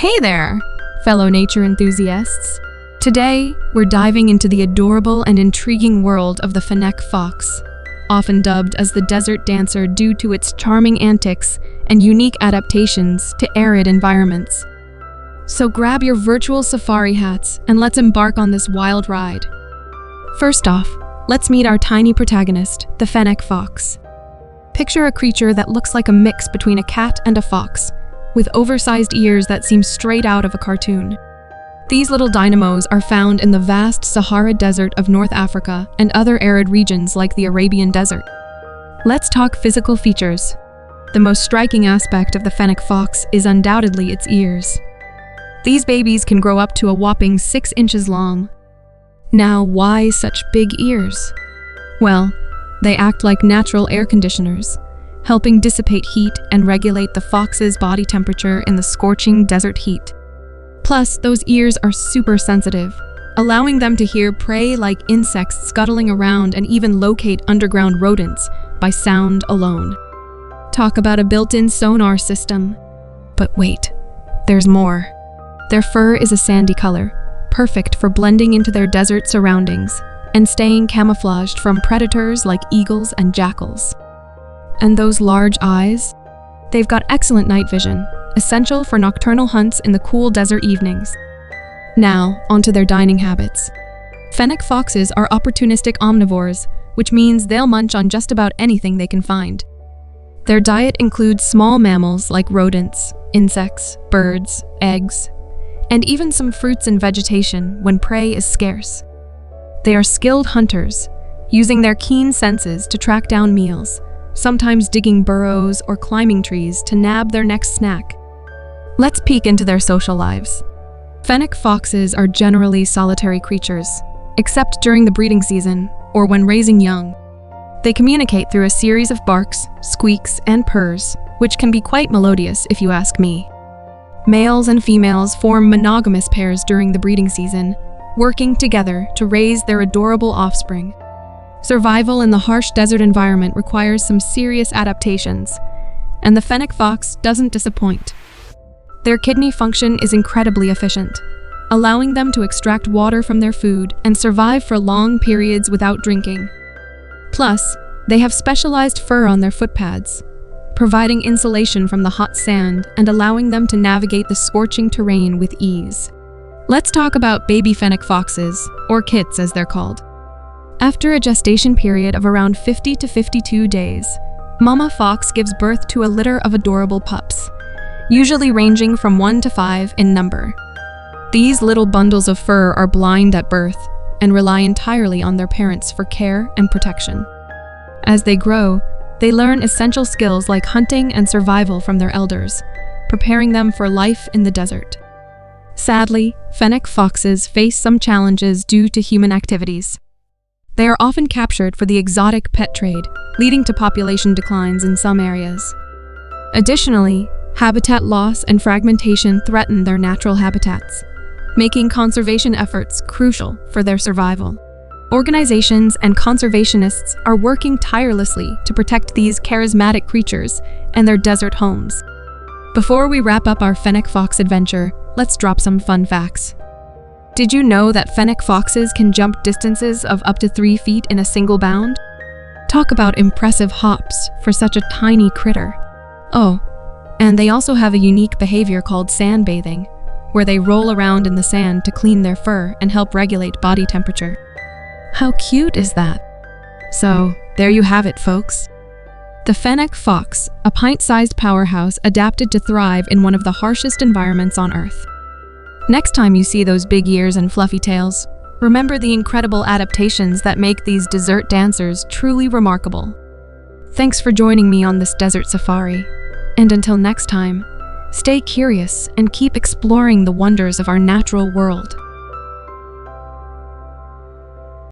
Hey there, fellow nature enthusiasts. Today, we're diving into the adorable and intriguing world of the Fennec fox, often dubbed as the desert dancer due to its charming antics and unique adaptations to arid environments. So grab your virtual safari hats and let's embark on this wild ride. First off, let's meet our tiny protagonist, the Fennec fox. Picture a creature that looks like a mix between a cat and a fox, with oversized ears that seem straight out of a cartoon. These little dynamos are found in the vast Sahara Desert of North Africa and other arid regions like the Arabian Desert. Let's talk physical features. The most striking aspect of the Fennec fox is undoubtedly its ears. These babies can grow up to a whopping 6 inches long. Now, why such big ears? Well, they act like natural air conditioners, helping dissipate heat and regulate the fox's body temperature in the scorching desert heat. Plus, those ears are super sensitive, allowing them to hear prey like insects scuttling around and even locate underground rodents by sound alone. Talk about a built-in sonar system. But wait, there's more. Their fur is a sandy color, perfect for blending into their desert surroundings and staying camouflaged from predators like eagles and jackals. And those large eyes? They've got excellent night vision, essential for nocturnal hunts in the cool desert evenings. Now, onto their dining habits. Fennec foxes are opportunistic omnivores, which means they'll munch on just about anything they can find. Their diet includes small mammals like rodents, insects, birds, eggs, and even some fruits and vegetation when prey is scarce. They are skilled hunters, using their keen senses to track down meals, sometimes digging burrows or climbing trees to nab their next snack. Let's peek into their social lives. Fennec foxes are generally solitary creatures, except during the breeding season or when raising young. They communicate through a series of barks, squeaks, and purrs, which can be quite melodious if you ask me. Males and females form monogamous pairs during the breeding season, working together to raise their adorable offspring. Survival in the harsh desert environment requires some serious adaptations, and the Fennec fox doesn't disappoint. Their kidney function is incredibly efficient, allowing them to extract water from their food and survive for long periods without drinking. Plus, they have specialized fur on their foot pads, providing insulation from the hot sand and allowing them to navigate the scorching terrain with ease. Let's talk about baby Fennec foxes, or kits as they're called. After a gestation period of around 50 to 52 days, Mama Fox gives birth to a litter of adorable pups, usually ranging from 1 to 5 in number. These little bundles of fur are blind at birth and rely entirely on their parents for care and protection. As they grow, they learn essential skills like hunting and survival from their elders, preparing them for life in the desert. Sadly, Fennec foxes face some challenges due to human activities. They are often captured for the exotic pet trade, leading to population declines in some areas. Additionally, habitat loss and fragmentation threaten their natural habitats, making conservation efforts crucial for their survival. Organizations and conservationists are working tirelessly to protect these charismatic creatures and their desert homes. Before we wrap up our Fennec fox adventure, let's drop some fun facts. Did you know that Fennec foxes can jump distances of up to 3 feet in a single bound? Talk about impressive hops for such a tiny critter. Oh, and they also have a unique behavior called sand bathing, where they roll around in the sand to clean their fur and help regulate body temperature. How cute is that? So, there you have it, folks. The Fennec fox, a pint-sized powerhouse adapted to thrive in one of the harshest environments on Earth. Next time you see those big ears and fluffy tails, remember the incredible adaptations that make these desert dancers truly remarkable. Thanks for joining me on this desert safari. And until next time, stay curious and keep exploring the wonders of our natural world.